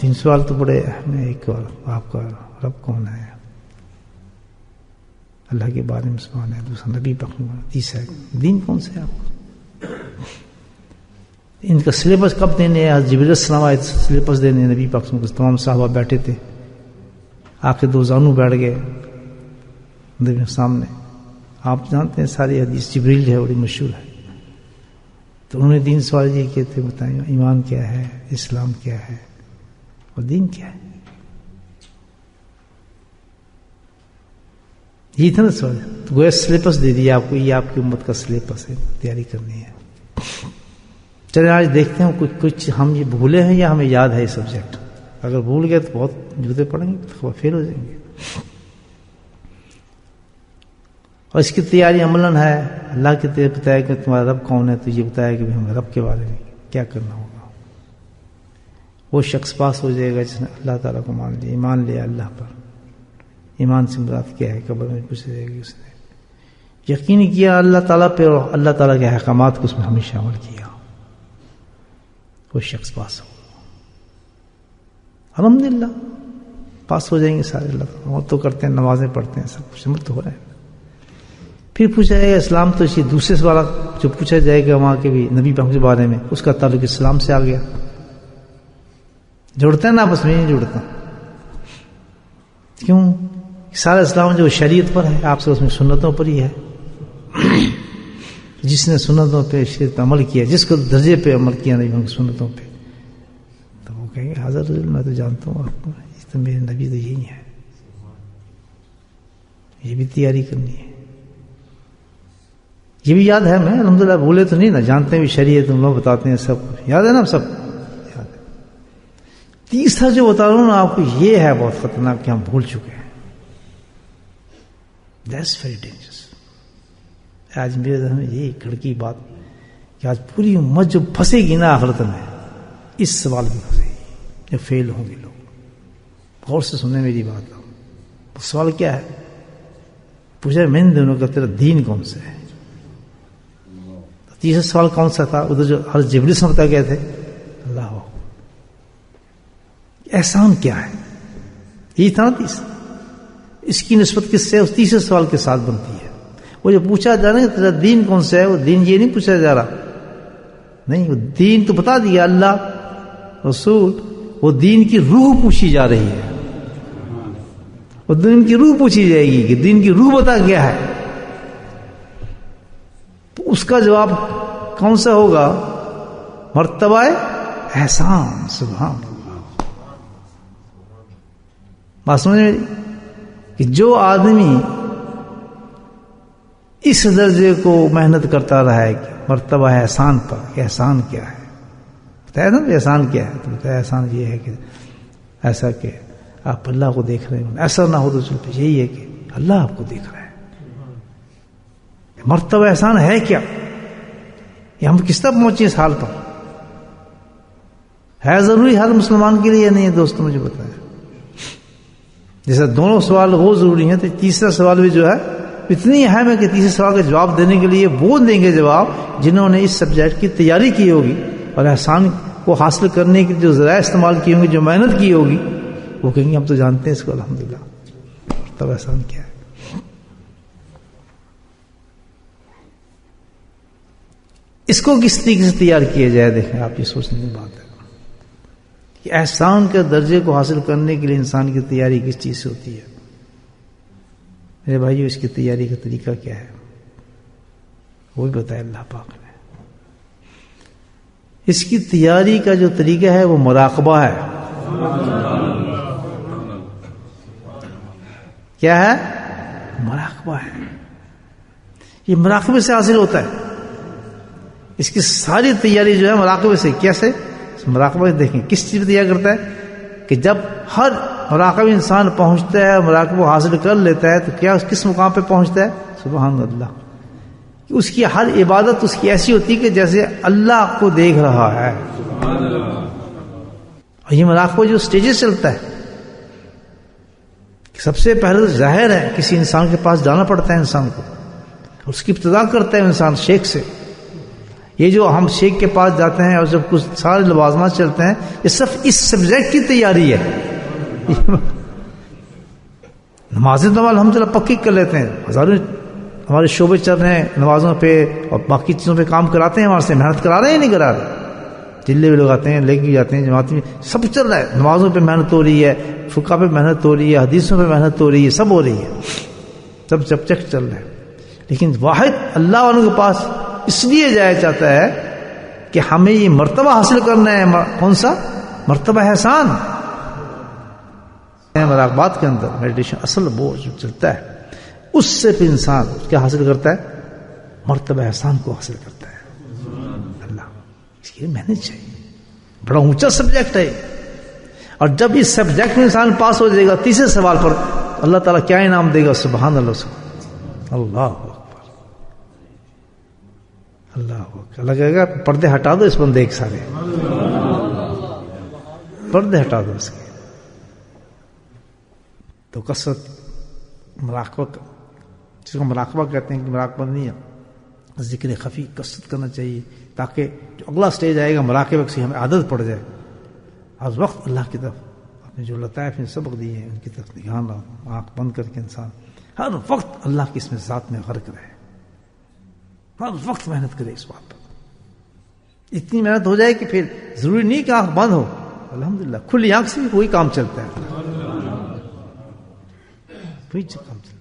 3 سوال تو بڑے اہم ہیں. ایک اور آپ کا رب کون ہے؟ اللہ کے بارے میں سوال ہے. دوسرا نبی پاک. تیسرا دین کون سے ہے آپ کو؟ ان کا سلیبس کب دینے ہیں؟ جبریل السلام آئے سلیبس دینے. نبی پاک تمام صحابہ بیٹھے تھے، آخر 2 زانو بیٹھ گئے نبی سامنے. آپ جانتے ہیں ساری حدیث جبریل جو ہے بڑی مشہور ہے. تو انہوں نے 3 سوال یہ کیے تھے، بتائیں ایمان کیا ہے، اسلام کیا ہے اور دین کیا ہے. یہ تھا نا سوال. تو گویا سلیبس دے دیا آپ کو، یہ آپ کی امت کا سلیبس ہے، تیاری کرنی ہے. چلے آج دیکھتے ہیں کچھ ہم یہ بھولے ہیں یا ہمیں یاد ہے یہ سبجیکٹ. اگر بھول گئے تو بہت جوتے پڑیں گے، تو فیل ہو جائیں گے. اور اس کی تیاری عملاً ہے. اللہ کی طرف بتایا کہ تمہارا رب کون ہے، تو یہ بتایا کہ ہمیں رب کے بارے میں کیا کرنا ہوگا. وہ شخص پاس ہو جائے گا جس نے اللہ تعالیٰ کو مان لیا، ایمان لیا اللہ پر. ایمان سے مراد کیا ہے؟ قبر میں پوچھ جائے گی. اس نے یقین کیا اللہ تعالیٰ پہ اور اللہ تعالیٰ کے احکامات کو اس میں ہمیشہ عمل کیا، وہ شخص پاس ہو. الحمدللہ پاس ہو جائیں گے سارے. اللہ تعالیٰ وہ تو کرتے ہیں، نمازیں پڑھتے ہیں، سب کچھ عمل تو ہو رہا ہے. پھر پوچھا جائے گا اسلام. تو اسی دوسرے سوال جو پوچھا جائے گا وہاں کے بھی نبی پاک کے بارے میں، اس کا تعلق اسلام سے آ گیا. جڑتا ہے نا آپس میں؟ نہیں جڑتا. کیوں؟ سارا اسلام جو شریعت پر ہے، آپ سے اس میں سنتوں پر ہی ہے. جس نے سنتوں پہ شریعت پہ عمل کیا، جس کو درجے پہ عمل کیا نہیں ہوں سنتوں پہ، تو وہ کہیں گے حضرت میں تو جانتا ہوں آپ کو، یہ تو میرے نبی تو یہی ہے. یہ بھی تیاری کرنی ہے. یہ بھی یاد ہے. میں الحمدللہ بھولے تو نہیں نا، جانتے ہیں بھی شریعت ہم لوگ بتاتے ہیں، سب یاد ہے نا. سب یاد ہے. تیسرا جو بتا رہا ہوں نا آپ کو، یہ ہے بہت خطرناک کہ ہم بھول چکے ہیں. That's very dangerous. آج میرے ذہن میں یہی کھڑکی بات کہ آج پوری امت جو پھنسے گی نا آخرت میں، اس سوال میں پھنسے گی جو فیل ہوں گے لوگ. غور سے سنیں میری بات. سوال کیا ہے؟ پوچھا میں ان دونوں کا تیرا دین کون سا ہے. تیسرا سوال کون سا تھا؟ ادھر جو حضرت جبریل سے بتا گئے تھے اللہ ہو. احسان کیا ہے؟ یہی تھا نا تیسرا. اس کی نسبت کس سے؟ اس تیسرے سوال کے ساتھ بنتی ہے. وہ جو پوچھا جا رہا ہے تیرا دین کون سا ہے، وہ دین یہ نہیں پوچھا جا رہا. نہیں، وہ دین تو بتا دیا اللہ رسول. وہ دین کی روح پوچھی جا رہی ہے. وہ دین کی روح پوچھی جائے گی کہ دین کی روح بتا کیا ہے. اس کا جواب کون سا ہوگا؟ مرتبہ احسان. سبحان اللہ. بات سمجھ میں کہ جو آدمی اس درجے کو محنت کرتا رہا ہے کہ مرتبہ احسان پر، کہ احسان کیا ہے. بتایا نا احسان کیا ہے؟ تو بتایا احسان یہ ہے کہ ایسا کہ آپ اللہ کو دیکھ رہے ہیں. ایسا نہ ہو تو چلتے، یہی ہے کہ اللہ آپ کو دیکھ رہا ہے. مرتبہ احسان ہے کیا؟ یہ ہم کس طرح پہنچے اس حال پر؟ ہے ضروری ہر مسلمان کے لیے یا نہیں ہے؟ دوستوں مجھے بتایا. جیسے دونوں سوال وہ ضروری ہیں، تو تیسرا سوال بھی جو ہے اتنی اہم ہے کہ تیسرے سوال کا جواب دینے کے لیے وہ دیں گے جواب جنہوں نے اس سبجیکٹ کی تیاری کی ہوگی اور احسان کو حاصل کرنے کے جو ذرائع استعمال کیے ہوں گے، جو محنت کی ہوگی. وہ کہیں گے ہم تو جانتے ہیں اس کو الحمدللہ. تب احسان کیا ہے؟ اس کو کس طریقے سے تیار کیا جائے؟ دیکھیں آپ، یہ سوچنے کی بات ہے کہ احسان کے درجے کو حاصل کرنے کے لیے انسان کی تیاری کس چیز سے ہوتی ہے. میرے بھائیو، اس کی تیاری کا طریقہ کیا ہے وہ بھی بتایا اللہ پاک نے. اس کی تیاری کا جو طریقہ ہے وہ مراقبہ ہے. کیا ہے؟ مراقبہ ہے. یہ مراقبے سے حاصل ہوتا ہے. اس کی ساری تیاری جو ہے مراقبے سے. کیسے؟ مراقبہ دیکھیں کس چیز پہ تیار کرتا ہے کہ جب ہر مراقبہ انسان پہنچتا ہے، مراقبہ حاصل کر لیتا ہے، تو کیا کس مقام پہ پہنچتا ہے؟ سبحان اللہ. کہ اس کی ہر عبادت اس کی ایسی ہوتی ہے کہ جیسے اللہ کو دیکھ رہا ہے. اور یہ مراقبہ جو سٹیجز چلتا ہے، سب سے پہلے تو ظاہر ہے کسی انسان کے پاس جانا پڑتا ہے انسان کو. اس کی ابتدا کرتا ہے انسان شیخ سے. یہ جو ہم شیخ کے پاس جاتے ہیں اور جب کچھ سارے لوازمات چلتے ہیں، یہ صرف اس سبجیکٹ کی تیاری ہے. نمازیں تو الحمدللہ پکی کر لیتے ہیں، ہزاروں ہمارے شعبے چل رہے ہیں نمازوں پہ اور باقی چیزوں پہ کام کراتے ہیں، ہمارے سے محنت کرا رہے ہیں نہیں کرا رہے، چلے بھی لگاتے ہیں، لے کے جاتے ہیں جماعت میں، سب چل رہا ہے. نمازوں پہ محنت ہو رہی ہے، فقہ پہ محنت ہو رہی ہے، حدیثوں پہ محنت ہو رہی ہے، سب ہو رہی ہے، سب سبجیکٹ چل رہے ہیں. لیکن واحد اللہ والوں کے پاس اس لیے جایا چاہتا ہے کہ ہمیں یہ مرتبہ حاصل کرنا ہے. کون سا مرتبہ احسان؟ مراقبات کے اندر میڈیٹیشن اصل وہ جو چلتا ہے، اس سے پھر انسان کیا حاصل کرتا ہے؟ مرتبہ احسان کو حاصل کرتا ہے. اللہ اس کی محنت چاہیے، بڑا اونچا سبجیکٹ ہے. اور جب اس سبجیکٹ میں انسان پاس ہو جائے گا، تیسرے سوال پر اللہ تعالیٰ کیا انعام دے گا؟ سبحان اللہ، اللہ اکبر، اللہ اکبر. اللہ کہے گا پردے ہٹا دو اس بندے کے سارے، پردے ہٹا دو اس کے. تو کثرت مراقبہ، جس کو مراقبہ کہتے ہیں کہ مراقبہ نہیں ہے، ذکر خفی کثرت کرنا چاہیے تاکہ جو اگلا سٹیج آئے گا مراقبہ کی ہمیں عادت پڑ جائے. ہر وقت اللہ کی طرف اپنے جو لطائف نے سبق دیے ہیں ان کی طرف دھیان رہو، آنکھ بند کر کے انسان ہر وقت اللہ کی اس میں ذات میں غرق رہے، ہر وقت محنت کرے اس بات پر. اتنی محنت ہو جائے کہ پھر ضروری نہیں کہ آنکھ بند ہو، الحمدللہ کھلی آنکھ سے بھی کوئی کام چلتا ہے، کوئی کام چلتا ہے.